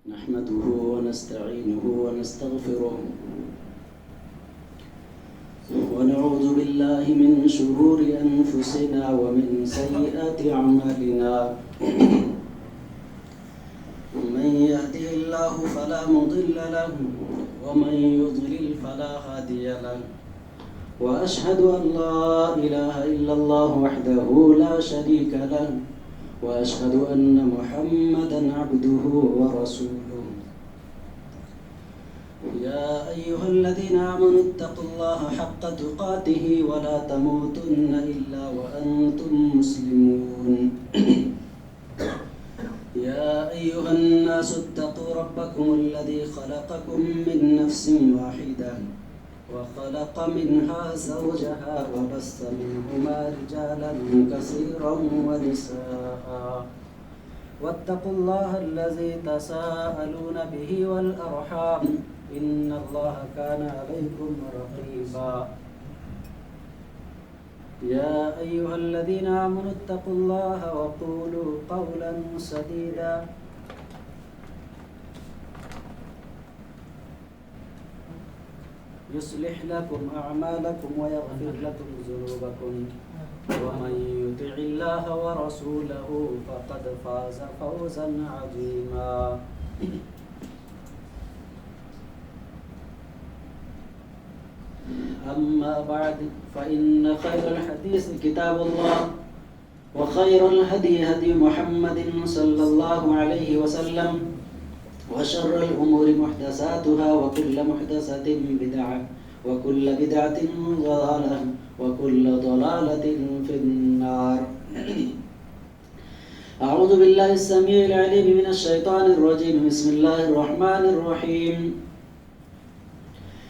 نحمده ونستعينه ونستغفره ونعوذ بالله من شرور أنفسنا ومن سيئات أعمالنا من يهده الله فلا مضل له ومن يضلل فلا هادي له وأشهد أن لا إله إلا الله وحده لا شريك له وأشهد أن محمدًا عبده ورسوله يا أيها الذين آمنوا اتقوا الله حق تقاته ولا تموتن إلا وأنتم مسلمون يا أيها الناس اتقوا ربكم الذي خلقكم من نفس واحدة وخلق منها زوجها وبث منهما رجالا كثيرا ونساء واتقوا الله الذي تساءلون به والأرحام إن الله كان عليكم رقيبا يا أيها الذين آمنوا اتقوا الله وقولوا قولا سديدا يصلح لكم أعمالكم ويغفر لكم ذنوبكم ومن يطع الله ورسوله فقد فاز فوزا عظيما أما بعد فإن خير الحديث كتاب الله وخير الهدي هدي محمد صلى الله عليه وسلم وشر الأمور محدثاتها وكل محدثة بدعة وكل بدعة ضلالة وكل ضلالة في النار أعوذ بالله السميع العليم من الشيطان الرجيم بسم الله الرحمن الرحيم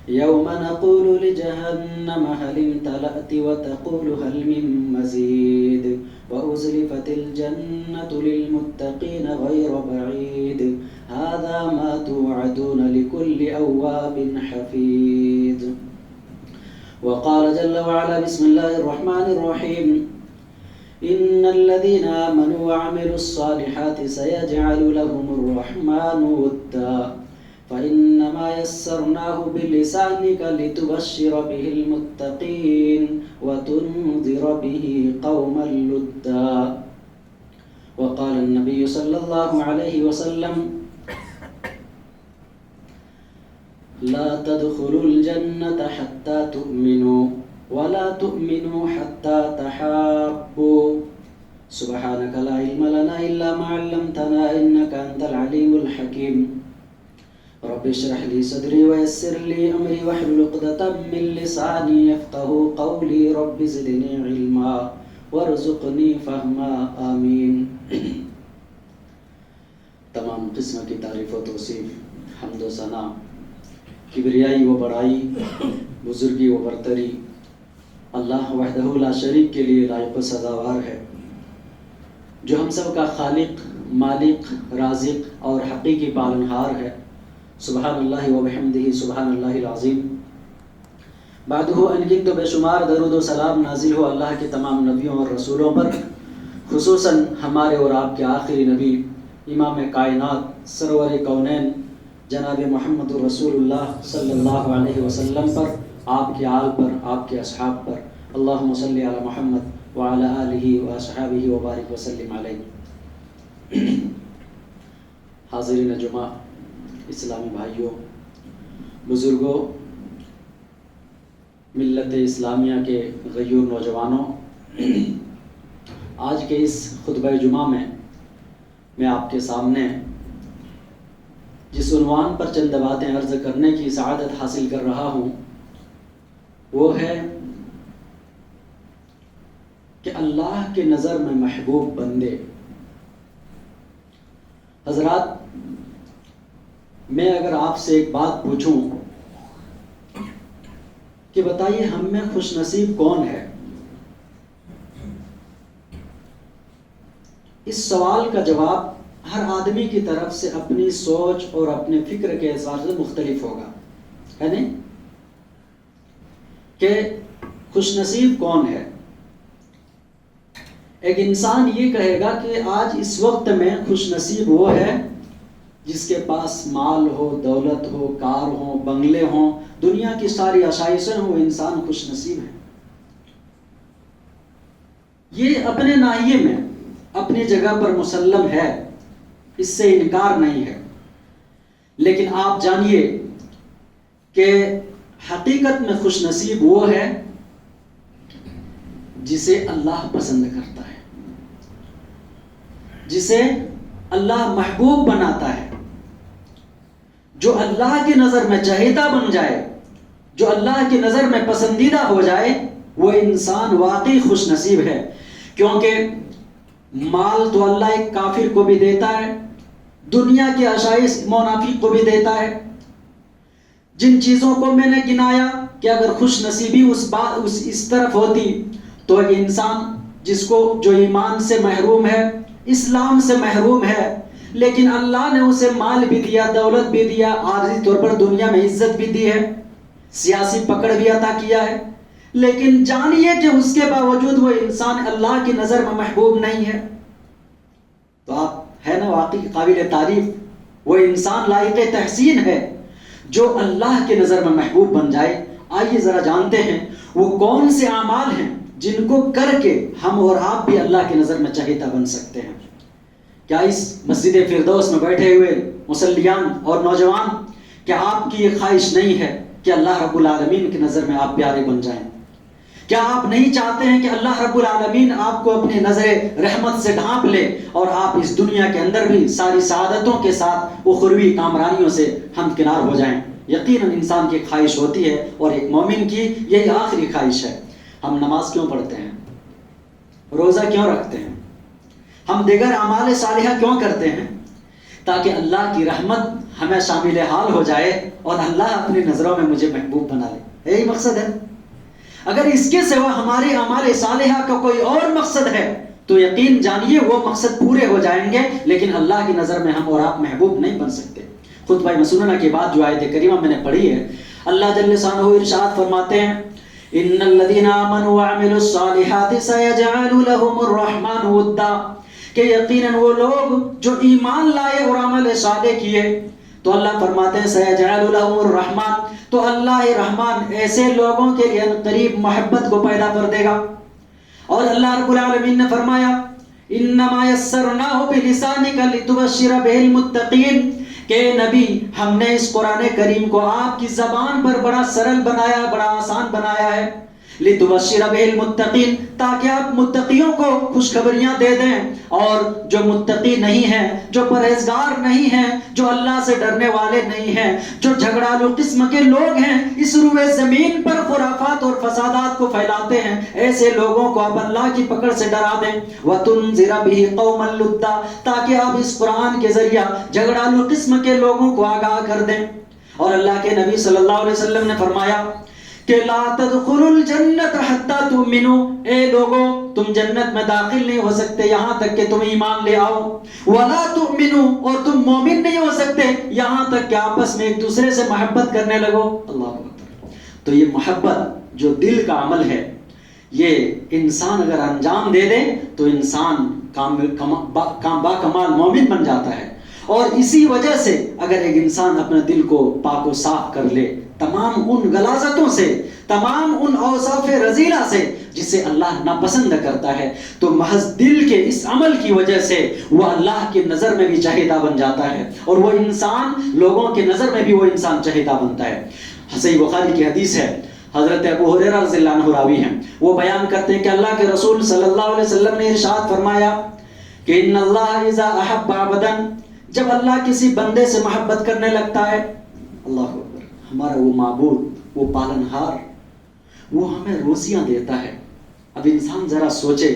يوم نقول لجهنم هل امتلأت وتقول هل من مزيد وأزلفت الجنة للمتقين غير بعيد هذا ما توعدون لكل أواب حفيظ وقال جل وعلا بسم الله الرحمن الرحيم إن الذين آمنوا وعملوا الصالحات سيجعل لهم الرحمن ودا فإنما يسرناه بلسانك لتبشر به المتقين وتنذر به قوما لدا وقال النبي صلى الله عليه وسلم لا تدخلوا الجنة حتى تؤمنوا ولا تؤمنوا حتى تحابوا سبحانك لا علم لنا إلا ما علمتنا إنك أنت العليم الحكيم رب اشرح لي صدري ويسر لي أمري واحلل عقدة من لساني يفقهوا قولي رب زدني علما وارزقني فهما آمين تمام قسم کی تعریف و توصیف حمد و ثنا کبریائی و بڑائی بزرگی و برتری اللہ وحدہ لا شریک کے لیے لائق و سزاوار ہے جو ہم سب کا خالق مالک رازق اور حقیقی پالنہار ہے سبحان اللہ و بحمدہ سبحان اللہ العظیم بعدہ ان تو بے شمار درود و سلام نازل ہو اللہ کے تمام نبیوں اور رسولوں پر خصوصاً ہمارے اور آپ کے آخری نبی امام کائنات سرور کونین جناب محمد رسول اللہ صلی اللہ علیہ وسلم پر آپ کے آل پر آپ کے اصحاب پر اللہم صلی علی محمد وعلی آلہ واصحابہ وبارک وسلم علیہ حاضرین جمعہ اسلامی بھائیوں بزرگوں ملت اسلامیہ کے غیور نوجوانوں آج کے اس خطبہ جمعہ میں آپ کے سامنے جس عنوان پر چند باتیں عرض کرنے کی سعادت حاصل کر رہا ہوں وہ ہے کہ اللہ کے نظر میں محبوب بندے حضرات میں اگر آپ سے ایک بات پوچھوں کہ بتائیے ہم میں خوش نصیب کون ہے اس سوال کا جواب ہر آدمی کی طرف سے اپنی سوچ اور اپنے فکر کے حساب سے مختلف ہوگا ہے نہیں کہ خوش نصیب کون ہے ایک انسان یہ کہے گا کہ آج اس وقت میں خوش نصیب وہ ہے جس کے پاس مال ہو، دولت ہو، کار ہو، بنگلے ہوں، دنیا کی ساری آشائشیں ہوں، وہ انسان خوش نصیب ہے۔ یہ اپنے ناحیے میں اپنی جگہ پر مسلم ہے، اس سے انکار نہیں ہے، لیکن آپ جانیے کہ حقیقت میں خوش نصیب وہ ہے جسے اللہ پسند کرتا ہے، جسے اللہ محبوب بناتا ہے، جو اللہ کی نظر میں چہیتا بن جائے، جو اللہ کی نظر میں پسندیدہ ہو جائے، وہ انسان واقعی خوش نصیب ہے۔ کیونکہ مال تو اللہ ایک کافر کو بھی دیتا ہے، دنیا کی آشائش منافق کو بھی دیتا ہے۔ جن چیزوں کو میں نے گنایا کہ اگر خوش نصیبی اس طرف ہوتی تو ایک انسان جس کو جو ایمان سے محروم ہے، اسلام سے محروم ہے، لیکن اللہ نے اسے مال بھی دیا، دولت بھی دیا، عارضی طور پر دنیا میں عزت بھی دی ہے، سیاسی پکڑ بھی عطا کیا ہے، لیکن جانیے کہ اس کے باوجود وہ انسان اللہ کی نظر میں محبوب نہیں ہے، تو آپ ہے نا واقعی قابل تعریف، وہ انسان لائق تحسین ہے جو اللہ کی نظر میں محبوب بن جائے۔ آئیے ذرا جانتے ہیں وہ کون سے اعمال ہیں جن کو کر کے ہم اور آپ بھی اللہ کی نظر میں چہیتا بن سکتے ہیں۔ کیا اس مسجد فردوس میں بیٹھے ہوئے مصلیان اور نوجوان، کیا آپ کی یہ خواہش نہیں ہے کہ اللہ رب العالمین کی نظر میں آپ پیارے بن جائیں؟ کیا آپ نہیں چاہتے ہیں کہ اللہ رب العالمین آپ کو اپنی نظر رحمت سے ڈھانپ لے اور آپ اس دنیا کے اندر بھی ساری سعادتوں کے ساتھ اخروی کامرانیوں سے ہمکنار ہو جائیں؟ یقیناً انسان کی خواہش ہوتی ہے، اور ایک مومن کی یہی آخری خواہش ہے۔ ہم نماز کیوں پڑھتے ہیں؟ روزہ کیوں رکھتے ہیں؟ ہم دیگر اعمال صالحہ کیوں کرتے ہیں؟ تاکہ اللہ کی رحمت ہمیں شامل حال ہو جائے اور اللہ اپنی نظروں میں مجھے محبوب بنا لے، یہی مقصد ہے۔ اگر اس کے سوا ہمارے اعمال صالحہ کا کوئی اور مقصد ہے تو یقین جانیے وہ مقصد پورے ہو جائیں گے، لیکن اللہ کی نظر میں ہم اور آپ محبوب نہیں بن سکتے۔ خطبہ مسنونہ کے بعد جو آیت کریمہ میں نے پڑھی ہے، اللہ جل شانہ ارشاد فرماتے ہیں، ان الذين آمنوا وعملوا الصالحات سيجعل لهم الرحمن ودا، کہ یقیناً وہ لوگ جو ایمان لائے اور عمل صالح کیے تو اللہ فرماتے ہیں سيجعل لهم الرحمن، تو اللہ رحمان ایسے لوگوں کے لیے قریب محبت کو پیدا کر دے گا۔ اور اللہ رب العالمین نے فرمایا انما یسرناہ بلسانک لتبشر بہ المتقین، کہ نبی ہم نے اس قرآن کریم کو آپ کی زبان پر بڑا سرل بنایا، بڑا آسان بنایا ہے، لتبشر بہ المتقین، تاکہ آپ متقیوں کو خوشخبریاں دے دیں، اور جو متقی نہیں ہیں، جو پرہیزگار نہیں ہیں، جو اللہ سے ڈرنے والے نہیں ہیں، جو جھگڑالو قسم کے لوگ ہیں، اس روئے زمین پر خرافات اور فسادات کو پھیلاتے ہیں، ایسے لوگوں کو آپ اللہ کی پکڑ سے ڈرا دیں۔ وَتُنذِرَ بِهِ قَوْمًا لُدًّا، تاکہ آپ اس قرآن کے ذریعہ جھگڑالو قسم کے لوگوں کو آگاہ کر دیں۔ اور اللہ کے نبی صلی اللہ علیہ وسلم نے فرمایا کہ لا تدخلوا الجنت حتی تؤمنوا، اے لوگو تم جنت میں داخل نہیں ہو سکتے یہاں تک کہ تم ایمان لے آؤ، ولا تؤمنوا، اور تم مومن نہیں ہو سکتے یہاں تک کہ آپس میں ایک دوسرے سے محبت کرنے لگو۔ اللہ اکبر۔ تو یہ محبت جو دل کا عمل ہے، یہ انسان اگر انجام دے دے تو انسان باکمال مومن بن جاتا ہے۔ اور اسی وجہ سے اگر ایک انسان اپنے دل کو پاک و صاف کر لے تمام ان غلاظتوں سے، تمام ان اوصاف رذیلہ سے جسے اللہ ناپسند کرتا ہے، تو محض دل کے اس عمل کی وجہ سے وہ اللہ کی نظر میں بھی چہیتا بن جاتا ہے، اور وہ انسان لوگوں کی نظر میں بھی وہ انسان چہیتا بنتا ہے۔ صحیح بخاری کی حدیث ہے، حضرت ابو ہریرہ رضی اللہ عنہ راوی ہیں، وہ بیان کرتے ہیں کہ اللہ کے رسول صلی اللہ علیہ وسلم نے ارشاد فرمایا کہ ان اللہ اذا احب عبدا، جب اللہ کسی بندے سے محبت کرنے لگتا ہے، اللہ اکبر، ہمارا وہ معبود، وہ پالنہار، وہ ہمیں روزیاں دیتا ہے۔ اب انسان ذرا سوچے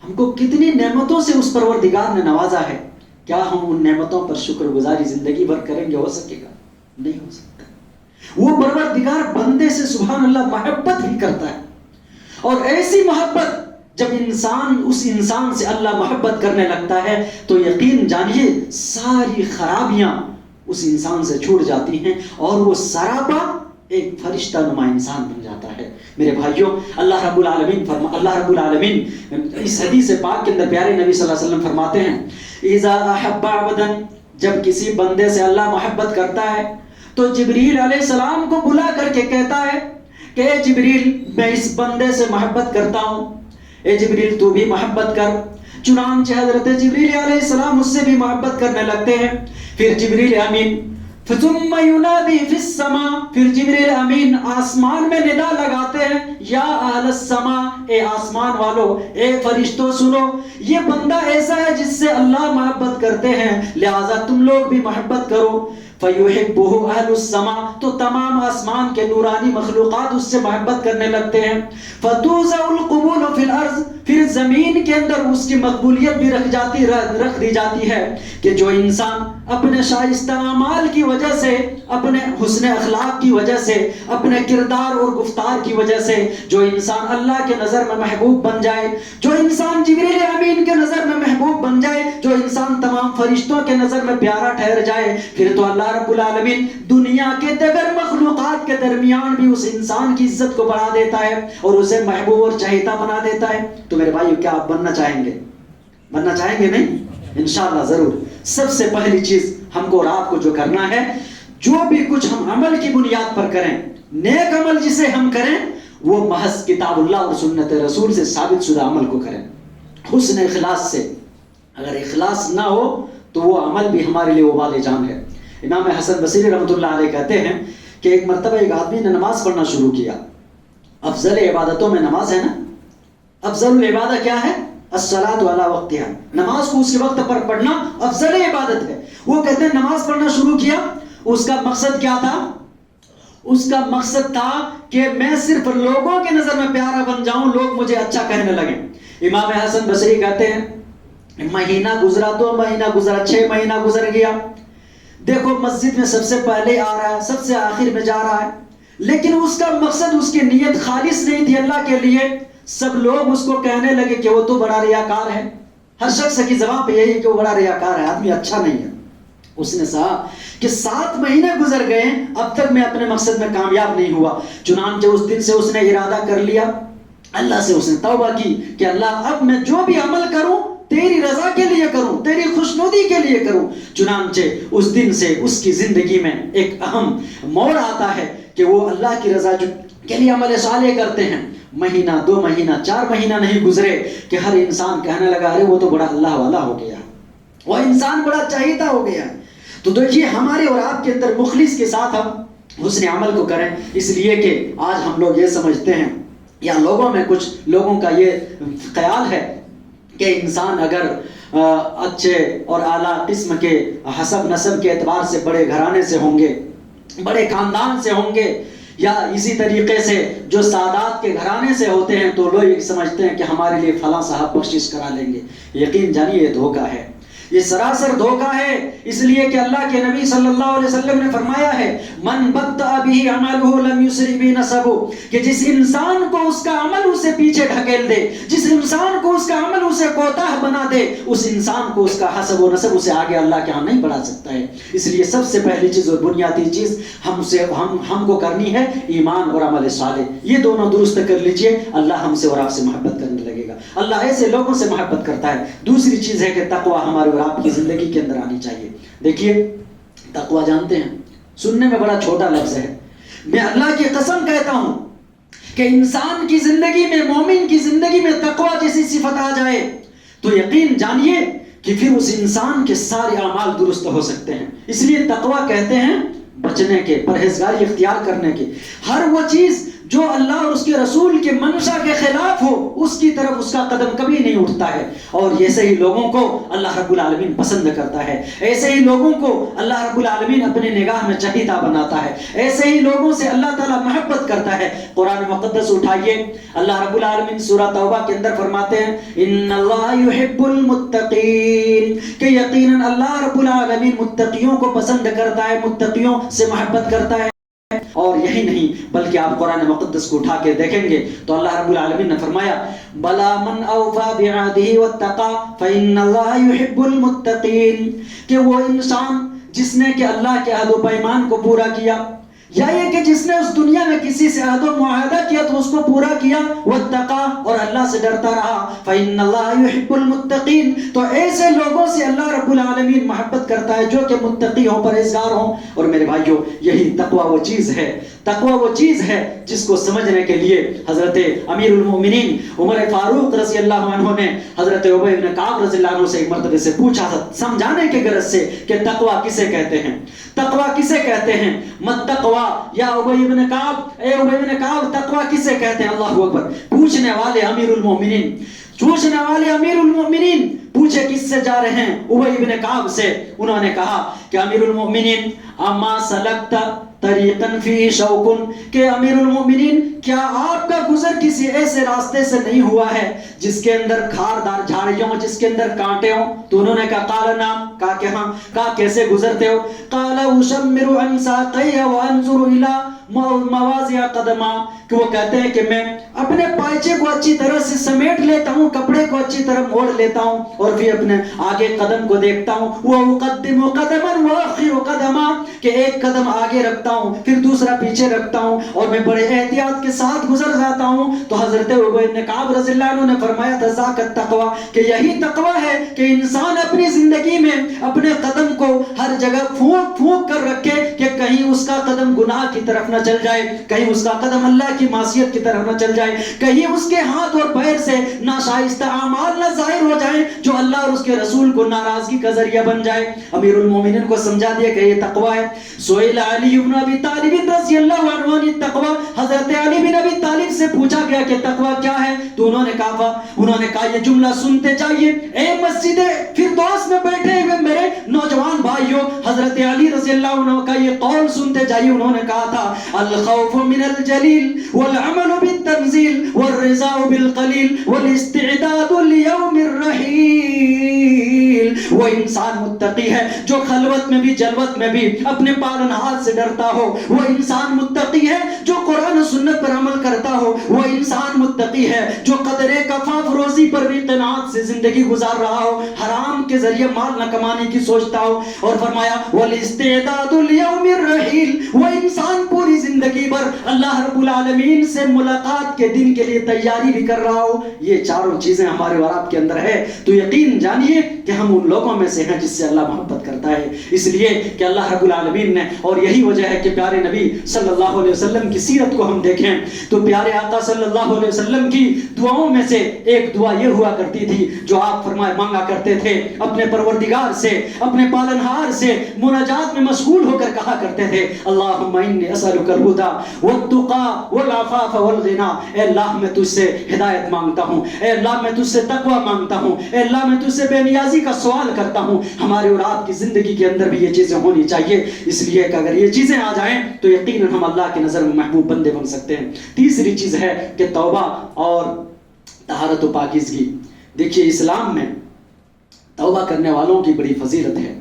ہم کو کتنی نعمتوں سے اس پروردگار نے نوازا ہے، کیا ہم ان نعمتوں پر شکر گزاری زندگی بھر کریں گے؟ ہو سکے گا؟ نہیں ہو سکتا۔ وہ پروردگار بندے سے سبحان اللہ محبت ہی کرتا ہے، اور ایسی محبت جب انسان اس انسان سے اللہ محبت کرنے لگتا ہے تو یقین جانیے ساری خرابیاں اس انسان سے چھوٹ جاتی ہیں، اور وہ سراپا ایک فرشتہ نما انسان بن جاتا ہے۔ میرے بھائیوں، اللہ رب العالمین اس حدیث پاک کے اندر پیارے نبی صلی اللہ علیہ وسلم فرماتے ہیں اذا احب عبدا، جب کسی بندے سے اللہ محبت کرتا ہے تو جبریل علیہ السلام کو بلا کر کے کہتا ہے کہ اے جبریل میں اس بندے سے محبت کرتا ہوں، اے جبریل تو بھی محبت کر۔ چنانچہ حضرت جبریل علیہ السلام اس سے بھی محبت کرنے لگتے ہیں۔ پھر جبریل امین ثم ینادی فی السماء، پھر جبریل امین آسمان میں ندا لگاتے ہیں، یا اہل السماء، اے آسمان والو، اے فرشتوں سنو، یہ بندہ ایسا ہے جس سے اللہ محبت کرتے ہیں، لہذا تم لوگ بھی محبت کرو۔ فَيُحِبُّهُ أَهْلُ السَّمَاء، تو تمام آسمان کے نورانی مخلوقات اس سے محبت کرنے لگتے ہیں۔ فَتُوزَعُ الْقُبُولُ فِي الْأَرْضِ، پھر زمین کے اندر اس کی مقبولیت بھی رکھ دی جاتی ہے کہ جو انسان اپنے شائستہ اعمال کی وجہ سے، اپنے حسن اخلاق کی وجہ سے، اپنے کردار اور گفتار کی وجہ سے جو انسان اللہ کے نظر میں محبوب بن جائے، جو انسان جبریل امین کے نظر میں محبوب بن جائے، جو انسان تمام فرشتوں کے نظر میں پیارا ٹھہر جائے، پھر تو اللہ رب العالمین دنیا کے دیگر مخلوقات کے درمیان بھی اس انسان کی عزت کو بڑھا دیتا ہے اور اسے محبوب اور چہیتا بنا دیتا ہے۔ تو میرے بھائیو، کیا آپ بننا چاہیں گے؟ بننا چاہیں گے نہیں؟ انشاءاللہ ضرور۔ سب سے پہلی چیز ہم کو اور آپ کو جو کرنا ہے، جو بھی کچھ ہم عمل کی بنیاد پر کریں، نیک عمل جسے ہم کریں، وہ محض کتاب اللہ اور سنت رسول سے ثابت شدہ عمل کو کریں، حسن اخلاص سے۔ اگر اخلاص نہ ہو تو وہ عمل بھی ہمارے لیے وبال جان ہے۔ امام حسن بصری رحمۃ اللہ علیہ کہتے ہیں کہ ایک مرتبہ ایک آدمی نے نماز پڑھنا شروع کیا۔ افضل عبادتوں میں نماز ہے نا، افضل العبادہ کیا ہے؟ الصلاۃ علی وقتہا، نماز کو اس کے وقت پر پڑھنا افضل عبادت ہے۔ وہ کہتے ہیں نماز پڑھنا شروع کیا، اس کا مقصد کیا تھا؟ اس کا مقصد تھا کہ میں صرف لوگوں کے نظر میں پیارا بن جاؤں، لوگ مجھے اچھا کہنے لگیں۔ امام حسن بصری کہتے ہیں مہینہ گزرا، 2 مہینہ گزرا، 6 مہینہ گزر گیا، دیکھو مسجد میں سب سے پہلے آ رہا ہے، سب سے آخر میں جا رہا ہے، لیکن اس کا مقصد، اس کی نیت خالص نہیں تھی اللہ کے لیے۔ سب لوگ اس کو کہنے لگے کہ وہ تو بڑا ریاکار ہے، ہر شخص کی زبان پہ یہی کہ وہ بڑا ریاکار ہے، آدمی اچھا نہیں ہے۔ اس نے کہا کہ 7 مہینے گزر گئے، اب تک میں اپنے مقصد میں کامیاب نہیں ہوا۔ چنانچہ اس دن سے اس نے ارادہ کر لیا، اللہ سے اس نے توبہ کی کہ اللہ اب میں جو بھی عمل کروں تیری رضا کے لیے کروں، تیری خوشنودی کے لیے کروں۔ چنانچہ اس دن سے اس کی زندگی میں ایک اہم موڑ آتا ہے کہ وہ اللہ کی رضا کے لیے عمل صالح کرتے ہیں۔ مہینہ، 2 مہینہ، 4 مہینہ نہیں گزرے کہ ہر انسان کہنے لگا ارے وہ تو بڑا اللہ والا ہو گیا، وہ انسان بڑا چہیتا ہو گیا۔ تو دیکھیے ہمارے اور آپ کے اندر مخلص کے ساتھ ہم حسن عمل کو کریں، اس لیے کہ آج ہم لوگ یہ سمجھتے ہیں یا لوگوں میں کچھ لوگوں کا یہ خیال ہے کہ انسان اگر اچھے اور اعلیٰ قسم کے حسب نسب کے اعتبار سے بڑے گھرانے سے ہوں گے، بڑے خاندان سے ہوں گے، یا اسی طریقے سے جو سادات کے گھرانے سے ہوتے ہیں، تو لوگ یہ سمجھتے ہیں کہ ہمارے لیے فلاں صاحب بخشش کرا لیں گے۔ یقین جانیے یہ دھوکہ ہے، یہ سراسر دھوکہ ہے، اس لیے کہ اللہ کے نبی صلی اللہ علیہ وسلم نے فرمایا ہے من بطأ به عمله لم يسرع به نسبه، کہ جس انسان کو اس کا عمل اسے پیچھے ڈھکیل دے، جس انسان کو اس کا عمل اسے کوتاہ بنا دے، اس انسان کو اس کا حسب و نسب اسے آگے اللہ کے ہاں نہیں بڑھا سکتا ہے۔ اس لیے سب سے پہلی چیز اور بنیادی چیز ہم کو کرنی ہے ایمان اور عمل صالح، یہ دونوں درست کر لیجئے، اللہ ہم سے اور آپ سے محبت کرنے لگے گا۔ اللہ ایسے لوگوں سے محبت کرتا ہے۔ دوسری چیز ہے کہ تقویٰ ہمارے اور آپ کی زندگی کے اندر آنی چاہیے۔ دیکھیے تقویٰ جانتے ہیں، سننے میں بڑا چھوٹا لفظ ہے، میں اللہ کی قسم کہتا ہوں کہ انسان کی زندگی میں، مومن کی زندگی میں تقویٰ جیسی صفت آ جائے تو یقین جانیے کہ پھر اس انسان کے سارے اعمال درست ہو سکتے ہیں۔ اس لیے تقویٰ کہتے ہیں بچنے کے، پرہیزگاری اختیار کرنے کے، ہر وہ چیز جو اللہ اور اس کے رسول کے منشا کے خلاف ہو اس کی طرف اس کا قدم کبھی نہیں اٹھتا ہے۔ اور ایسے ہی لوگوں کو اللہ رب العالمین پسند کرتا ہے، ایسے ہی لوگوں کو اللہ رب العالمین اپنے نگاہ میں چہیتا بناتا ہے، ایسے ہی لوگوں سے اللہ تعالیٰ محبت کرتا ہے۔ قرآن مقدس اٹھائیے، اللہ رب العالمین سورہ توبہ کے اندر فرماتے ہیں ان اللہ یحب المتقین، کہ یقیناً اللہ رب العالمین متقیوں کو پسند کرتا ہے، متقیوں سے محبت کرتا ہے۔ اور یہی نہیں بلکہ آپ قرآن مقدس کو اٹھا کے دیکھیں گے تو اللہ رب العالمین نے فرمایا بلا من اوفى بعهده واتقى فإن الله يحب المتقين، کہ وہ انسان جس نے کہ اللہ کے عہد و پیمان کو پورا کیا، یا یہ کہ جس نے اس دنیا میں کسی سے عہد و معاہدہ کیا تو اس کو پورا کیا، واتقا اور اللہ سے ڈرتا رہا، فإن اللہ یحب المتقین، تو ایسے لوگوں سے اللہ رب العالمین محبت کرتا ہے جو کہ متقی ہوں، پرہیزگار ہوں۔ اور میرے بھائیوں، یہی تقوی وہ چیز ہے، تقوی وہ چیز ہے جس کو سمجھنے کے لیے حضرت امیر المومنین عمر فاروق رضی اللہ عنہ نے حضرت ابی بن کعب رضی اللہ عنہ سے ایک مرتبہ سے پوچھا تھا، سمجھانے کے غرض سے کہ تقوی کسے کہتے ہیں، تقوی کسے کہتے ہیں؟ مت تقوی یا ابی بن کعب، اے ابی بن کعب تقوی کسے کہتے ہیں؟ اللہ اکبر! پوچھنے والے امیر المومنین، پوچھنے والے امیر المومنین پوچھے کس سے جا رہے ہیں؟ ابی بن کعب سے۔ انہوں نے کہا کہ امیر المومنین اما سلکت طریقاً فی شوکن، کہ امیر المومنین کیا آپ کا گزر کسی ایسے راستے سے نہیں ہوا ہے جس کے اندر کھاردار جھاڑیوں، جس کے اندر کانٹے ہوں؟ تو انہوں نے کہا قال نعم، کہا کہ ہاں۔ کہا کیسے گزرتے ہو؟ قال اشمر عن ساقی وانظر الی مواضع قدما، کہ وہ کہتے ہیں کہ میں اپنے پائچے کو اچھی طرح سے سمیٹ لیتا ہوں، کپڑے کو اچھی طرح موڑ لیتا ہوں، اور پھر اپنے آگے قدم کو دیکھتا ہوں، وَأُقَدِّمُ قَدَمًا وَأَخِّرُ قَدَمًا، کہ ایک قدم آگے رکھتا ہوں پھر دوسرا پیچھے رکھتا ہوں، اور میں بڑے احتیاط کے ساتھ گزر جاتا ہوں۔ تو حضرت ابی بن کعب رضی اللہ عنہ نے فرمایا تھا ذاک التقوی، کہ یہی تقوی ہے کہ انسان اپنی زندگی میں اپنے قدم کو ہر جگہ پھونک پھونک کر رکھے کہ کہیں اس کا قدم گناہ کی طرف نہ چل جائے، کہیں اس کا قدم اللہ کی معصیت کی طرف نہ چل جائے، کہیں اس کے ہاتھ اور پیر سے ناشائستہ اعمال نہ ظاہر ہو جائیں جو اللہ اور اس کے رسول کو ناراضگی کا ذریعہ بن جائے۔ امیر المومنین کو سمجھا دیا کہ یہ تقوی ہے۔ سئل علی بن ابی طالب رضی اللہ عنہ عن التقوی، حضرت علی بن ابی طالب سے پوچھا گیا کہ تقوی کیا ہے؟ تو انہوں نے کہا یہ جملہ سنتے جائیے، اے مسجد فردوس میں بیٹھے ہوئے میرے نوجوان بھائیوں، حضرت علی رضی اللہ عنہ کا یہ قول سنتے جائیے۔ انہوں نے کہا تھا الخوف من الجلیل والعمل بالتنزیل والرضا بالقلیل والاستعداد لیوم الرحیل۔ وہ انسان متقی ہے جو خلوت میں بھی جلوت میں بھی اپنے پالنہار سے ڈرتا ہو، وہ انسان متقی ہے جو قرآن و سنت پر عمل کرتا ہو، وہ انسان متقی ہے جو قدر کفاف روزی پر بھی قناعت سے زندگی گزار رہا ہو، حرام کے ذریعے مال نہ کمانے کی سوچتا ہو۔ اور فرمایا والاستعداد لیوم الرحیل، وہ انسان پوری زندگی بھر اللہ رب العالمین سے ملاقات کے دن کے لیے تیاری بھی کر رہا ہو۔ یہ چاروں چیزیں ہمارے اور آپ کے اندر ہے تو یقین جانیے کہ ہم ان لوگوں میں سے ہیں جس سے اللہ محبت کرتا ہے، اس لیے کہ اللہ رب العالمین نے، اور یہی وجہ ہے کہ پیارے نبی صلی اللہ علیہ وسلم کی سیرت کو ہم دیکھیں تو پیارے آقا صلی اللہ علیہ وسلم کی دعاؤں میں سے ایک دعا یہ ہوا کرتی تھی جو آپ فرمائے مانگا کرتے تھے، اپنے پروردگار سے، اپنے پالنہار سے مناجات میں مشغول ہو کر کہا کرتے تھے اللہم انی اسألک الہدی والتقی والعفاف والغنی، اے اللہ میں تجھ سے ہدایت مانگتا ہوں، اے اللہ میں تجھ سے تقوی مانگتا ہوں، اے اللہ میں تجھ سے بے نیازی کا سوال کرتا ہوں۔ ہمارے اور آپ کی زندگی کے اندر بھی یہ چیزیں ہونی چاہیے، اس لیے کہ اگر یہ چیزیں آ جائیں تو یقیناً ہم اللہ کی نظر میں محبوب بندے بن سکتے ہیں۔ تیسری چیز ہے کہ توبہ اور طہارت و پاکیزگی۔ دیکھیے اسلام میں توبہ کرنے والوں کی بڑی فضیلت ہے،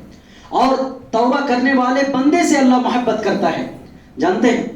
اور توبہ کرنے والے بندے سے اللہ محبت کرتا ہے۔ جانتے ہیں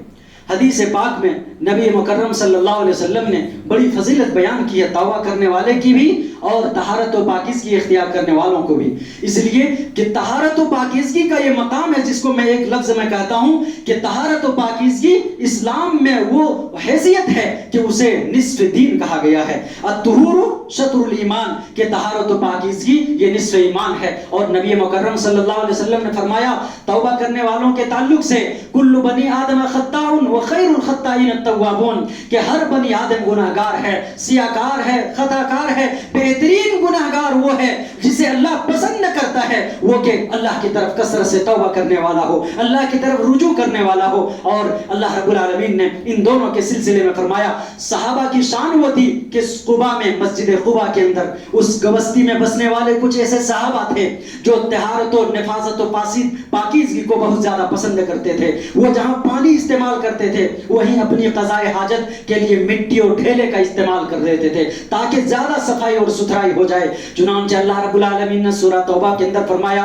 حدیث پاک میں نبی مکرم صلی اللہ علیہ وسلم نے بڑی فضیلت بیان کی ہے توبہ کرنے والے کی بھی اور طہارت و پاکیزگی اختیار کرنے والوں کو بھی، اس لیے کہ طہارت و پاکیزگی کا یہ مقام ہے جس کو میں ایک لفظ میں کہتا ہوں کہ طہارت و پاکیزگی اسلام میں وہ حیثیت ہے کہ اسے نصف دین کہا گیا ہے۔ الطہور شطر الایمان، کہ طہارت و پاکیزگی یہ نصف ایمان ہے۔ اور نبی مکرم صلی اللہ علیہ وسلم نے فرمایا توبہ کرنے والوں کے تعلق سے کل بنی آدم خطاء وخیر الخطائین التوابون، کہ ہر بنی آدم گناہگار ہے، سیاہکار ہے، خطا کار ہے، بہترین گناہگار وہ ہے جسے اللہ پسند نہ کرتا ہے وہ کہ اللہ کی طرف کثرت سے توبہ کرنے والا ہو، اللہ کی طرف رجوع کرنے والا ہو۔ اور اللہ رب العالمین نے ان دونوں کے سلسلے میں فرمایا صحابہ کی شان وہ تھی کہ قباء میں، مسجد قباء کے اندر اس بستی میں بسنے والے کچھ ایسے صحابہ تھے جو طہارت و نفاست و پاکیزگی کو بہت زیادہ پسند کرتے تھے۔ وہ جہاں پانی استعمال کرتے تھے وہیں اپنی قضاء حاجت کے لیے مٹی اور ڈھیلے کا استعمال کر دیتے تھے تاکہ زیادہ صفائی اور ستھرائی ہو جائے۔ چنانچہ اللہ رب العالمین نے سورہ توبہ کے اندر فرمایا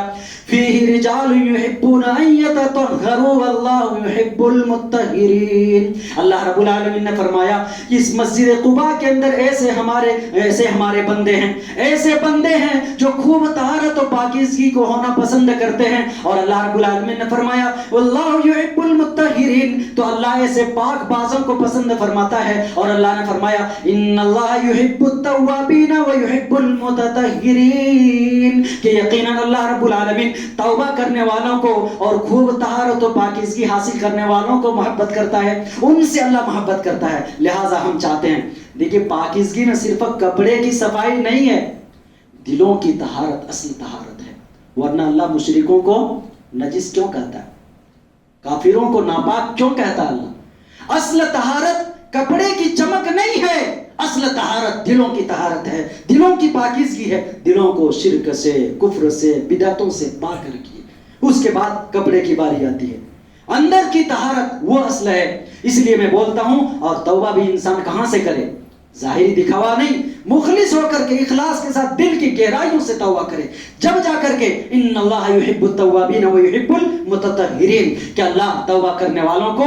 فیہ رجال یحبون ان یتطہروا واللہ یحب المطہرین۔ اللہ رب العالمین نے فرمایا اس مسجد قباء کے اندر ایسے ایسے ہمارے بندے ہیں، ایسے بندے ہیں جو خوب طہارت و پاکیزگی کو ہونا پسند کرتے ہیں. اور اللہ رب العالمین نے فرمایا واللہ یحب المطہرین، تو اللہ ایسے پاک بازوں کو پسند فرماتا ہے. اور اللہ نے فرمایا ان اللہ یحب التوابین ویحب المتطہرین، کہ یقیناً اللہ رب العالمین توبہ کرنے والوں کو اور خوب طہارت و پاکیزگی حاصل کرنے والوں کو محبت کرتا ہے، ان سے اللہ محبت کرتا ہے. لہٰذا ہم چاہتے ہیں، دیکھیں پاکیزگی میں صرف کپڑے کی صفائی نہیں ہے، دلوں کی طہارت اصل طہارت ہے. ورنہ اللہ مشرکوں کو نجس کیوں کہتا ہے، کافروں کو ناپاک کیوں کہتا ہے؟ اللہ اصل طہارت کپڑے کی چمک نہیں ہے، اصل طہارت دلوں کی طہارت ہے، دلوں کی پاکیزگی ہے. دلوں کو شرک سے، کفر سے، بدعتوں سے پاک رکھیے، اس کے بعد کپڑے کی باری آتی ہے. اندر کی طہارت وہ اصل ہے. اس لیے میں بولتا ہوں، اور توبہ بھی انسان کہاں سے کرے؟ ظاہری دکھاوا نہیں، مخلص ہو کر کے اخلاص کے ساتھ دل کی گہرائیوں سے توبہ کرے، جب جا کر کے ان اللہ یحب التوابین ویحب المتطہرین، کہ اللہ توبہ کرنے والوں کو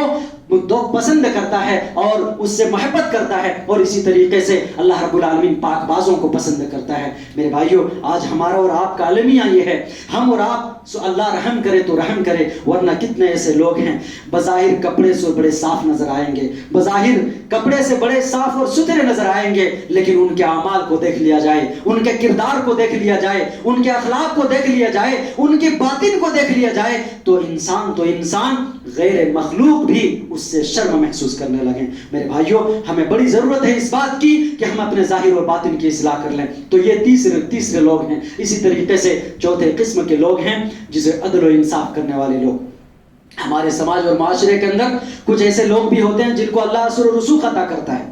پسند کرتا ہے اور اس سے محبت کرتا ہے. اور اسی طریقے سے اللہ رب العالمین پاک بازوں کو پسند کرتا ہے. میرے بھائیو، آج ہمارا اور آپ کا المیہ یہ ہے، ہم اور آپ اللہ رحم کرے تو رحم کرے، ورنہ کتنے ایسے لوگ ہیں بظاہر کپڑے سے بڑے صاف نظر آئیں گے، بظاہر کپڑے سے بڑے صاف اور ستھرے نظر آئیں گے، لیکن ان کے اعمال کو دیکھ لیا جائے، ان کے کردار کو دیکھ لیا جائے، ان کے اخلاق کو دیکھ لیا جائے، ان کی باطن کو دیکھ لیا جائے، تو انسان غیر مخلوق بھی اس سے شرم محسوس کرنے لگیں. میرے بھائیوں، ہمیں بڑی ضرورت ہے اس بات کی کہ ہم اپنے ظاہر اور باطن کی اصلاح کر لیں. تو یہ تیسرے لوگ ہیں. اسی طریقے سے چوتھے قسم کے لوگ ہیں جسے عدل و انصاف کرنے والے لوگ. ہمارے سماج اور معاشرے کے اندر کچھ ایسے لوگ بھی ہوتے ہیں جن کو اللہ اثر و رسوخ عطا کرتا ہے،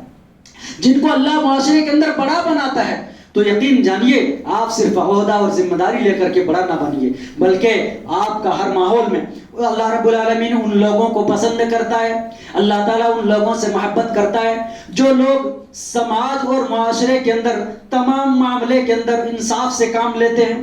جن کو اللہ معاشرے کے اندر بڑا بناتا ہے. تو یقین جانیے، آپ صرف عہدہ اور ذمہ داری لے کر کے بڑا نہ بنیے، بلکہ آپ کا ہر ماحول میں اللہ رب العالمین ان لوگوں کو پسند کرتا ہے، اللہ تعالیٰ ان لوگوں سے محبت کرتا ہے جو لوگ سماج اور معاشرے کے اندر تمام معاملے کے اندر انصاف سے کام لیتے ہیں.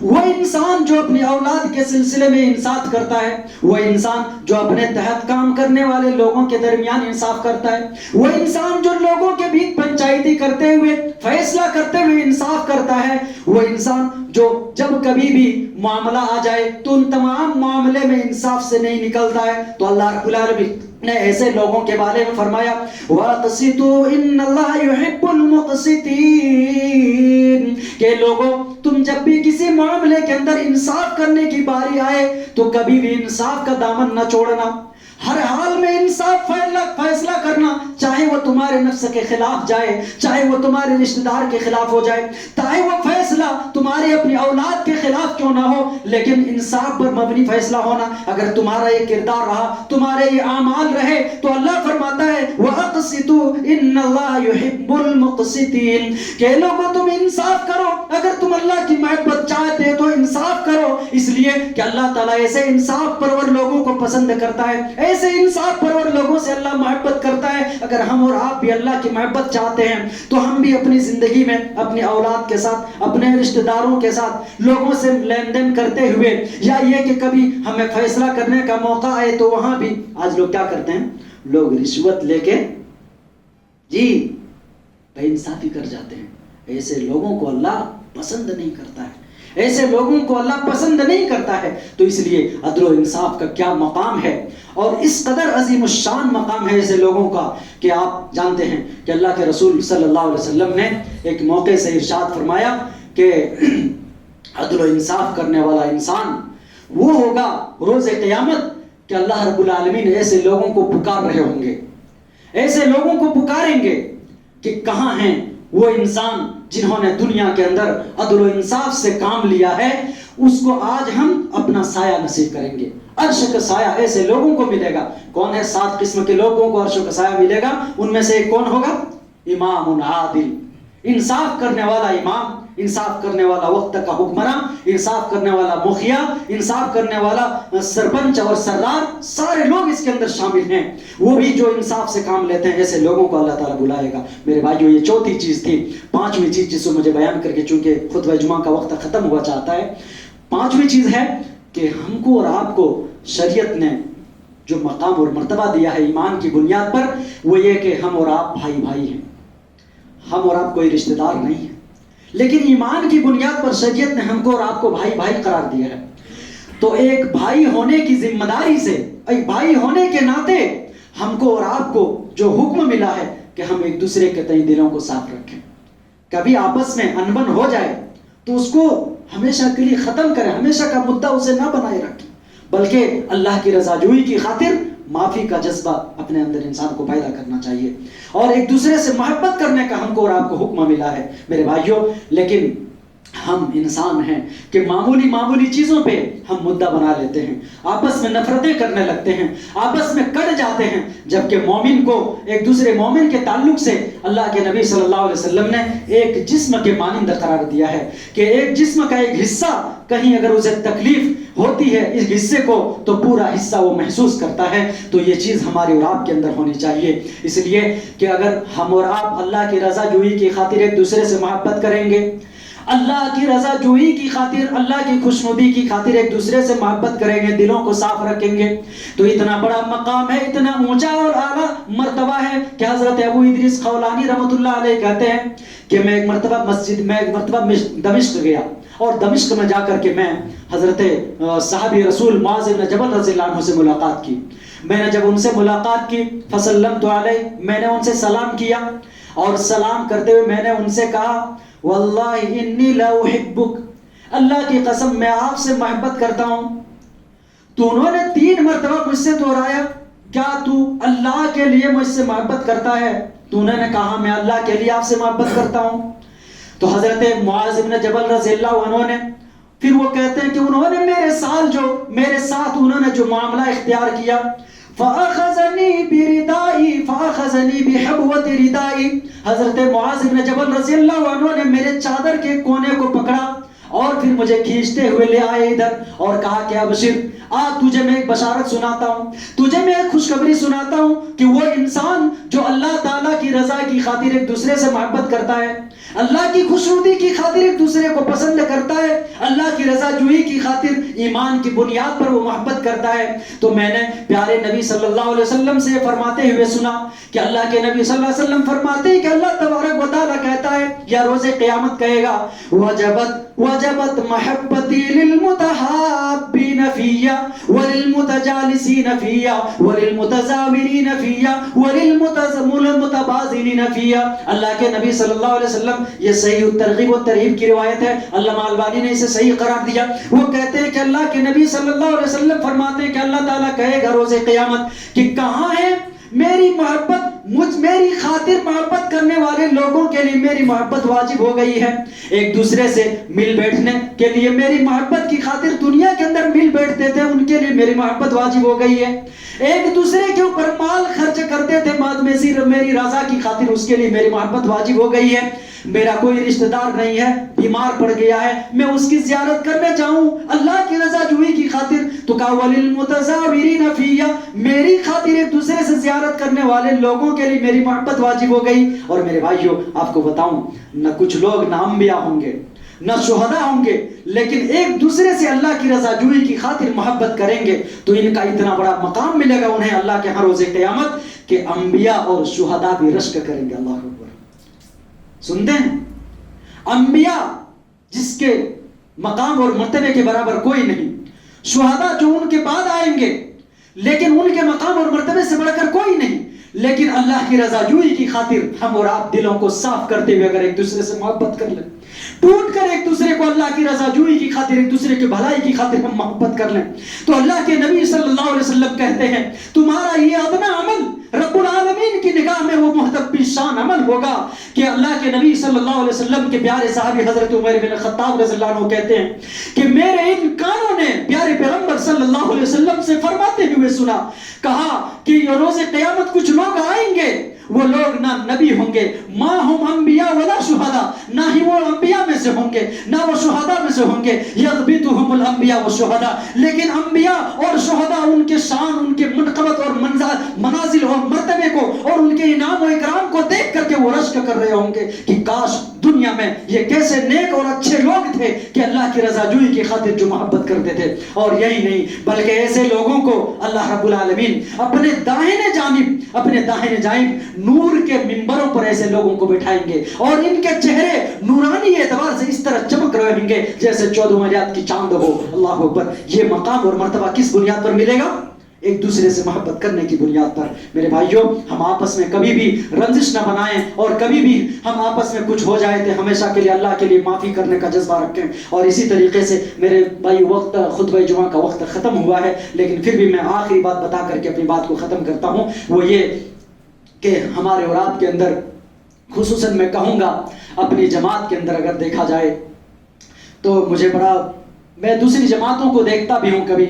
وہ انسان جو اپنی اولاد کے سلسلے میں انصاف کرتا ہے، وہ انسان جو اپنے تحت کام کرنے والے لوگوں کے درمیان انصاف کرتا ہے، وہ انسان جو لوگوں کے بیچ پنچایتی کرتے ہوئے، فیصلہ کرتے ہوئے انصاف کرتا ہے، وہ انسان جو جب کبھی بھی معاملہ آ جائے تو ان تمام معاملے میں انصاف سے نہیں نکلتا ہے. تو اللہ رب العالمین نے ایسے لوگوں کے بارے میں فرمایا وَاقْسِطُوا إِنَّ اللَّهَ يُحِبُّ الْمُقْسِطِينَ، کہ لوگوں تم جب بھی کسی معاملے کے اندر انصاف کرنے کی باری آئے تو کبھی بھی انصاف کا دامن نہ چھوڑنا، ہر حال میں انصاف فیصلہ کرنا، چاہے وہ تمہارے نفس کے خلاف جائے، چاہے وہ تمہارے رشتہ دار کے خلاف ہو جائے، چاہے وہ فیصلہ تمہاری اپنی اولاد کے خلاف کیوں نہ ہو، لیکن انصاف پر مبنی فیصلہ ہونا. اگر تمہارا یہ کردار رہا، تمہارے یہ اعمال رہے، تو اللہ فرماتا ہے وَأَقْسِطُوا إِنَّ اللَّهَ يُحِبُّ الْمُقْسِطِينَ، کہ لوگوں تم انصاف کرو، اگر تم اللہ کی محبت چاہتے تو انصاف کرو، اس لیے کہ اللہ تعالیٰ ایسے انصاف پرور لوگوں کو پسند کرتا ہے، ایسے انصاف پرور لوگوں سے اللہ محبت کرتا ہے. اگر ہم اور آپ بھی اللہ کی محبت چاہتے ہیں تو ہم بھی اپنی زندگی میں اپنی اولاد کے ساتھ، اپنے رشتہ داروں کے ساتھ، لوگوں سے لین دین کرتے ہوئے، یا یہ کہ کبھی ہمیں فیصلہ کرنے کا موقع آئے تو وہاں بھی آج لوگ کیا کرتے ہیں، لوگ رشوت لے کے بے انصافی کر جاتے ہیں. ایسے لوگوں کو اللہ پسند نہیں کرتا ہے، ایسے لوگوں کو اللہ پسند نہیں کرتا ہے. تو اس لیے عدل و انصاف کا کیا مقام ہے، اور اس قدر عظیم الشان مقام ہے ایسے لوگوں کا کہ آپ جانتے ہیں کہ اللہ کے رسول صلی اللہ علیہ وسلم نے ایک موقع سے ارشاد فرمایا کہ عدل و انصاف کرنے والا انسان وہ ہوگا روز قیامت کہ اللہ رب العالمین ایسے لوگوں کو پکار رہے ہوں گے، ایسے لوگوں کو پکاریں گے کہ کہاں ہیں وہ انسان جنہوں نے دنیا کے اندر عدل و انصاف سے کام لیا ہے، اس کو آج ہم اپنا سایہ نصیب کریں گے. عرش کا سایہ ایسے لوگوں کو ملے گا. کون ہے 7 قسم کے لوگوں کو عرش کا سایہ ملے گا؟ ان میں سے ایک کون ہوگا؟ امام عادل، انصاف کرنے والا امام، انصاف کرنے والا وقت کا حکمراں، انصاف کرنے والا مخیا، انصاف کرنے والا سرپنچ اور سردار، سارے لوگ اس کے اندر شامل ہیں. وہ بھی جو انصاف سے کام لیتے ہیں، ایسے لوگوں کو اللہ تعالیٰ بلائے گا. میرے بھائیو، یہ چوتھی چیز تھی. 5ویں چیز جس کو مجھے بیان کر کے چونکہ خطبہ جمعہ کا وقت ختم ہوا چاہتا ہے، 5ویں چیز ہے کہ ہم کو اور آپ کو شریعت نے جو مقام اور مرتبہ دیا ہے ایمان کی بنیاد پر، وہ یہ کہ ہم اور آپ بھائی بھائی ہیں. ہم اور آپ کوئی رشتہ دار نہیں ہے، لیکن ایمان کی بنیاد پر شریعت نے ہم کو اور آپ کو بھائی بھائی قرار دیا ہے. تو ایک بھائی ہونے کی ذمہ داری سے، ایک بھائی ہونے کے ناطے ہم کو اور آپ کو جو حکم ملا ہے کہ ہم ایک دوسرے کے تئیں دلوں کو صاف رکھیں. کبھی آپس میں انبن ہو جائے تو اس کو ہمیشہ کے لیے ختم کریں، ہمیشہ کا مدعا اسے نہ بنائے رکھیں، بلکہ اللہ کی رضا جوئی کی خاطر معافی کا جذبہ اپنے اندر انسان کو پیدا کرنا چاہیے، اور ایک دوسرے سے محبت کرنے کا ہم کو اور آپ کو حکم ملا ہے میرے بھائیوں. لیکن ہم انسان ہیں کہ معمولی چیزوں پہ ہم مدعا بنا لیتے ہیں، آپس میں نفرتیں کرنے لگتے ہیں، آپس میں کٹ جاتے ہیں، جبکہ مومن کو ایک دوسرے مومن کے تعلق سے اللہ کے نبی صلی اللہ علیہ وسلم نے ایک جسم کے مانند قرار دیا ہے کہ ایک جسم کا ایک حصہ کہیں اگر اسے تکلیف ہوتی ہے اس حصے کو تو پورا حصہ وہ محسوس کرتا ہے. تو یہ چیز ہمارے اور آپ کے اندر ہونی چاہیے، اس لیے کہ اگر ہم اور آپ اللہ کی رضا جوئی کی خاطر ایک دوسرے سے محبت کریں گے، اللہ کی رضا جوئی کی خاطر، اللہ کی خوشنودی کی خاطر ایک دوسرے سے محبت کریں گے، دلوں کو صاف رکھیں گے، تو اتنا بڑا مقام ہے، اتنا اونچا اور اعلیٰ مرتبہ ہے کہ حضرت ابو ادریس خولانی رحمۃ اللہ علیہ کہتے ہیں کہ میں ایک مرتبہ دمشق گیا، اور دمشق میں جا کر کے میں حضرت صحابی رسول معاذ بن جبل رضی اللہ عنہ سے ملاقات کی. میں نے جب ان سے ملاقات کی فسلمت علیہ، میں نے ان سے سلام کیا، اور سلام کرتے ہوئے میں نے ان سے کہا واللہ انی لا احبک، اللہ کی قسم میں آپ سے محبت کرتا ہوں. تو انہوں نے 3 مرتبہ مجھ سے دہرایا کیا تو اللہ کے لیے مجھ سے محبت کرتا ہے؟ تو انہوں نے کہا میں اللہ کے لیے آپ سے محبت کرتا ہوں. تو حضرت معاذ بن جبل رضی اللہ عنہ نے پھر وہ کہتے ہیں کہ انہوں نے میرے ساتھ انہوں نے جو معاملہ اختیار کیا، فَأَخَذَنِي بِرِدَائِي فَأَخَذَنِي بِحَبْوَةِ رِدَائِي، حضرت معاذ بن جبل رضی اللہ عنہ نے میرے چادر کے کونے کو پکڑا اور پھر مجھے کھینچتے ہوئے لے آئے ادھر اور کہا کہ ابشر، تجھے میں ایک بشارت سناتا ہوں، تجھے میں ایک خوشخبری سناتا ہوں کہ وہ انسان جو اللہ تعالیٰ کی رضا کی خاطر ایک دوسرے سے محبت کرتا ہے، اللہ کی خوشنودی کی خاطر ایک دوسرے کو پسند کرتا ہے، اللہ کی رضا جوئی کی خاطر ایمان کی بنیاد پر وہ محبت کرتا ہے. تو میں نے پیارے نبی صلی اللہ علیہ وسلم سے فرماتے ہوئے سنا کہ اللہ کے نبی صلی اللہ علیہ وسلم فرماتے ہیں کہ اللہ تبارک و تعالیٰ کہتا ہے یا روز قیامت کہے گا وجبت محبتی للمتحابین فیہ وللمتجالسین فیہ وللمتزاورین فیہ وللمتبازلین فیہ. اللہ کے نبی صلی اللہ علیہ وسلم، یہ صحیح ترغیب و ترہیب کی روایت ہے، علامہ البانی نے اسے صحیح قرار دیا. وہ کہتے ہیں کہ اللہ کے نبی صلی اللہ علیہ وسلم فرماتے ہیں کہ اللہ تعالیٰ کہے گا روز قیامت کہ کہاں ہے میری محبت، میری خاطر محبت کرنے والے لوگوں کے لیے میری محبت واجب ہو گئی ہے. ایک دوسرے سے مل بیٹھنے کے لیے میری محبت کی خاطر دنیا کے اندر مل بیٹھتے تھے، ان کے لیے میری محبت واجب ہو گئی ہے. ایک دوسرے کے اوپر مال خرچ کرتے تھے بعد میں میری رضا کی خاطر، اس کے لیے میری محبت واجب ہو گئی ہے. میرا کوئی رشتہ دار نہیں ہے، بیمار پڑ گیا ہے، میں اس کی زیارت کرنے جاؤں اللہ کی رضا جوئی کی خاطر، تو کہا وَلِلْمُتَزَاوِرِينَ فِيَّ، میری خاطر ایک دوسرے سے زیارت کرنے والے لوگوں کے لیے میری محبت واجب ہو گئی. اور میرے بھائیوں آپ کو بتاؤں، نہ کچھ لوگ نہ انبیاء ہوں گے نہ شہداء ہوں گے، لیکن ایک دوسرے سے اللہ کی رضا جوئی کی خاطر محبت کریں گے تو ان کا اتنا بڑا مقام ملے گا انہیں اللہ کے ہر روز قیامت کہ انبیاء اور شہداء بھی رشک کریں گے. اللہ اکبر. سنتے ہیں انبیاء جس کے مقام اور مرتبے کے برابر کوئی نہیں، شہداء جو ان کے بعد آئیں گے لیکن ان کے مقام اور مرتبے سے بڑھ کر کوئی نہیں، لیکن اللہ کی رضا جوئی کی خاطر ہم اور آپ دلوں کو صاف کرتے ہوئے اگر ایک دوسرے سے محبت کر لیں، ٹوٹ کر ایک دوسرے کو اللہ کی رضا جوئی کی خاطر ایک دوسرے کی بھلائی کی خاطر ہم محبت کر لیں، تو اللہ کے نبی صلی اللہ علیہ وسلم کہتے ہیں تمہارا یہ ادنا عمل رب العالمین کی نگاہ میں وہ محتب شان عمل ہوگا کہ اللہ کے نبی صلی اللہ علیہ وسلم کے پیارے صحابی حضرت عمر بن خطاب رضی اللہ عنہ کہتے ہیں کہ میرے ان کانوں نے پیارے پیغمبر صلی اللہ علیہ وسلم سے فرماتے ہوئے سنا، کہا کہ یہ روز قیامت کچھ لوگ آئیں گے، وہ لوگ نہ نبی ہوں گے، ما ہم انبیاء ولا شہداء، نہ ہی وہ انبیاء میں سے ہوں گے نہ وہ شہداء میں سے ہوں گے، یضبطہم الانبیاء والشہداء، لیکن انبیاء اور شہداء ان کے شان، ان کے منقبت اور منازل اور مرتبے کو اور ان کے انعام و اکرام کو دیکھ کر کے وہ رشک کر رہے ہوں گے کہ کاش دنیا میں یہ کیسے نیک اور اچھے لوگ تھے کہ اللہ کی رضا جوئی کی خاطر جو محبت کرتے تھے. اور یہی نہیں بلکہ ایسے لوگوں کو اللہ رب العالمین اپنے داہنے جانب نور کے منبروں پر ایسے لوگوں کو بٹھائیں گے اور ان کے چہرے نورانی اعتبار سے اس طرح چمک رہیں گے جیسے 14 رات کی چاند ہو. اللہ اکبر. یہ مقام اور مرتبہ کس بنیاد پر ملے گا؟ ایک دوسرے سے محبت کرنے کی بنیاد پر. میرے بھائیوں ہم آپس میں کبھی بھی رنجش نہ بنائیں اور کبھی بھی ہم آپس میں کچھ ہو جائے تو ہمیشہ کے لیے اللہ کے لیے معافی کرنے کا جذبہ رکھیں. اور اسی طریقے سے میرے بھائی وقت خطبہ جمعہ کا وقت ختم ہوا ہے لیکن پھر بھی میں آخری بات بتا کر کے اپنی بات کو ختم کرتا ہوں. وہ یہ کہ ہمارے اور آپ کے اندر خصوصاً میں کہوں گا اپنی جماعت کے اندر اگر دیکھا جائے تو میں دوسری جماعتوں کو دیکھتا بھی ہوں کبھی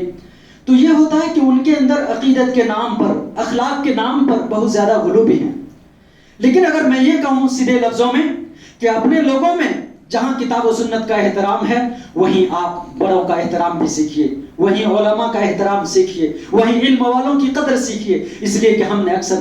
تو یہ ہوتا ہے کہ ان کے اندر عقیدت کے نام پر اخلاق کے نام پر بہت زیادہ غلو بھی ہیں. لیکن اگر میں یہ کہوں سیدھے لفظوں میں کہ اپنے لوگوں میں جہاں کتاب و سنت کا احترام ہے وہیں آپ بڑوں کا احترام بھی سیکھیے, وہیں علماء کا احترام سیکھیے, وہیں علم والوں کی قدر سیکھیے. اس لیے کہ ہم نے اکثر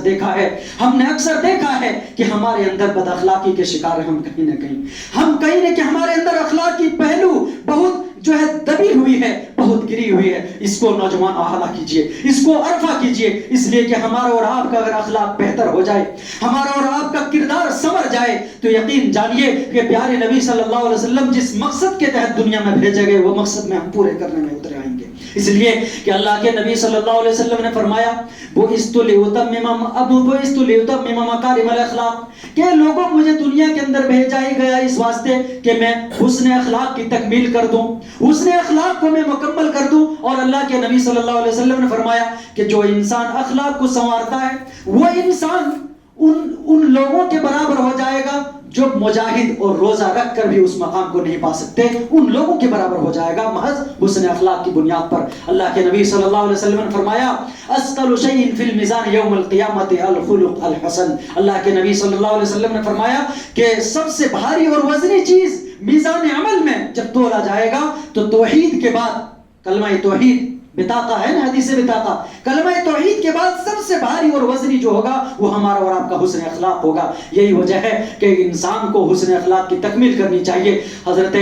دیکھا ہے کہ ہمارے اندر بد اخلاقی کے شکار ہم کہیں نہ کہیں کہ ہمارے اندر اخلاقی پہلو بہت جو ہے دبی ہوئی ہے, بہت گری ہوئی ہے. اس کو نوجوان احاطہ کیجئے, اس کو عرفہ کیجئے. اس لیے کہ ہمارا اور آپ کا اگر اخلاق بہتر ہو جائے, ہمارا اور آپ کا کردار سنور جائے تو یقین جانیے کہ پیارے نبی صلی اللہ علیہ وسلم جس مقصد کے تحت دنیا میں بھیجے گئے وہ مقصد میں ہم پورے کرنے میں اترے آئیں گے. اس لیے کہ اللہ کے نبی صلی اللہ علیہ وسلم نے فرمایا بعثت لأتمم مکارم الاخلاق, کہ لوگوں مجھے دنیا کے اندر بھیجا ہی گیا اس واسطے کہ میں حسن اخلاق کی تکمیل کر دوں, حسن اخلاق کو میں مکمل کر دوں. اور اللہ کے نبی صلی اللہ علیہ وسلم نے فرمایا کہ جو انسان اخلاق کو سنوارتا ہے وہ انسان ان لوگوں کے برابر ہو جائے گا جو مجاہد اور روزہ رکھ کر بھی اس مقام کو نہیں پا سکتے, ان لوگوں کے برابر ہو جائے گا محض حسن اخلاق کی بنیاد پر. اللہ کے نبی صلی اللہ علیہ وسلم نے فرمایا اثقل شیء فی المیزان یوم القیامت الخلق الحسن. اللہ کے نبی صلی اللہ علیہ وسلم نے فرمایا کہ سب سے بھاری اور وزنی چیز میزان عمل میں جب تولا جائے گا تو توحید کے بعد کلمہ توحید بطاقہ ہے نا, حدیث بطاقہ, کلمہ توحید کے بعد سب سے بھاری اور وزنی جو ہوگا وہ ہمارا اور آپ کا حسن اخلاق ہوگا. یہی وجہ ہے کہ انسان کو حسن اخلاق کی تکمیل کرنی چاہیے. حضرت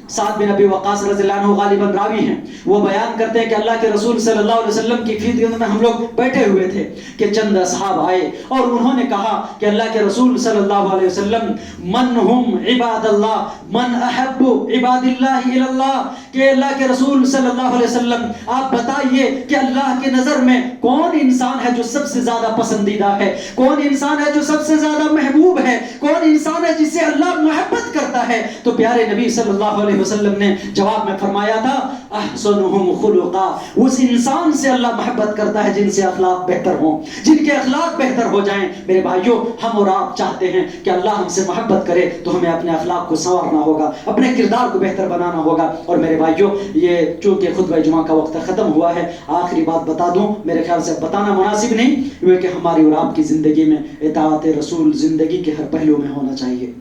سعد بن ابی وقاص رضی اللہ عنہ غالباً راوی ہیں, وہ بیان کرتے ہیں کہ اللہ کے رسول صلی اللہ علیہ وسلم کی خدمت میں ہم لوگ بیٹھے ہوئے تھے کہ چند اصحاب آئے اور انہوں نے کہا کہ اللہ کے رسول صلی اللہ علیہ وسلم من ہم عباد اللہ من احب عباد اللہ الی اللہ, کہ اللہ کے رسول صلی اللہ علیہ وسلم آپ بتائیے کہ اللہ کی نظر میں کون انسان ہے جو سب سے زیادہ پسندیدہ ہے, کون انسان ہے جو سب سے زیادہ محبوب ہے, کون انسان ہے جسے اللہ محبت کرتا ہے. تو پیارے نبی صلی اللہ علیہ وسلم نے جواب میں فرمایا تھا احسنہم خلقا, اس انسان سے اللہ محبت کرتا ہے جن سے اخلاق بہتر ہوں, جن کے اخلاق بہتر ہو جائیں. میرے بھائیوں ہم اور آپ چاہتے ہیں کہ اللہ ہم سے محبت کرے تو ہمیں اپنے اخلاق کو سنوارنا ہوگا, اپنے کردار کو بہتر بنانا ہوگا. اور میرے بھائیوں یہ چونکہ خطبہ جمعہ کا وقت ختم ہوا ہے, آخری بات بتا دوں, میرے خیال سے بتانا مناسب نہیں یہ کہ ہماری اور آپ کی زندگی میں اطاعت رسول زندگی کے ہر پہلو میں ہونا چاہیے,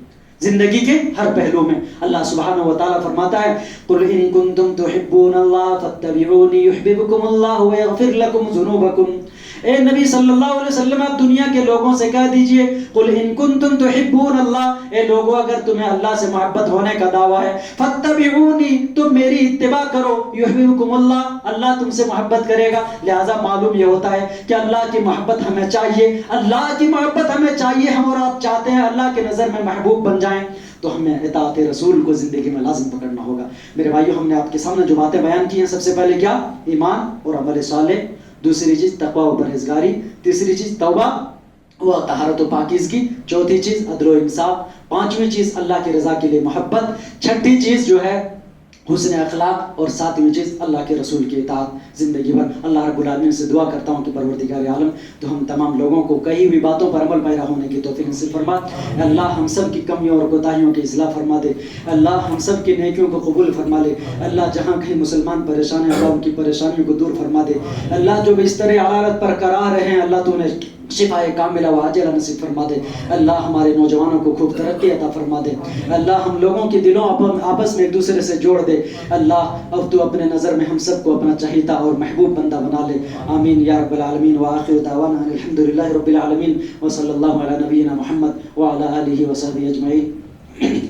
زندگی کے ہر پہلو میں. اللہ سبحانہ و تعالیٰ فرماتا ہے قل ان کنتم تحبون اللہ فاتبعونی یحببکم اللہ ویغفر لکم ذنوبکم. اے نبی صلی اللہ علیہ وسلم آپ دنیا کے لوگوں سے کہہ دیجئے قل ان کنتم تحبون اللہ, اے لوگو اگر تمہیں اللہ سے محبت ہونے کا دعویٰ ہے فاتبعونی تم میری اتباع کرو یحببکم اللہ, اللہ تم سے محبت کرے گا. لہذا معلوم یہ ہوتا ہے کہ اللہ کی محبت ہمیں چاہیے, اللہ کی محبت ہمیں چاہیے. ہم اور آپ چاہتے ہیں اللہ کی نظر میں محبوب بن جائیں تو ہمیں اطاعت رسول کو زندگی میں لازم پکڑنا ہوگا. میرے بھائیو ہم نے آپ کے سامنے جو باتیں بیان کی ہیں سب سے پہلے کیا, ایمان اور عمل صالح, دوسری چیز تقوی و پرہیزگاری, تیسری چیز توبہ و طہارت و پاکیزگی, چوتھی چیز عدل و انصاف, پانچویں چیز اللہ کی رضا کے لیے محبت, چھٹی چیز جو ہے حسن اخلاق, اور ساتویں چیز اللہ کے رسول کی اطاعت زندگی بھر. اللہ رب العالمین سے دعا کرتا ہوں کہ پروردگار عالم تو ہم تمام لوگوں کو کئی بھی باتوں پر عمل پیرا ہونے کی توفیق نصیب فرما. اللہ ہم سب کی کمیوں اور کوتاہیوں کی اصلاح فرما دے. اللہ ہم سب کی نیکیوں کو قبول فرما لے. اللہ جہاں کہیں مسلمان پریشان ہیں اللہ ان کی پریشانیوں کو دور فرما دے. اللہ جو بستر حرارت پر قرار رہے ہیں اللہ تو انہیں شفا کاملہ و عاجلہ نصیب فرما دے اللہ، ہمارے نوجوانوں کو خوب ترقی عطا فرما دے اللہ، ہم لوگوں کے دلوں آپس میں ایک دوسرے سے جوڑ دے اللہ، اب تو اپنے نظر میں ہم سب کو اپنا چہیتا اور محبوب بندہ بنا لے، آمین یا رب العالمین، وآخر دعوانا ان الحمدللہ رب العالمین، وصلی اللہ علی نبینا محمد وعلی آلہ وصحبہ اجمعین۔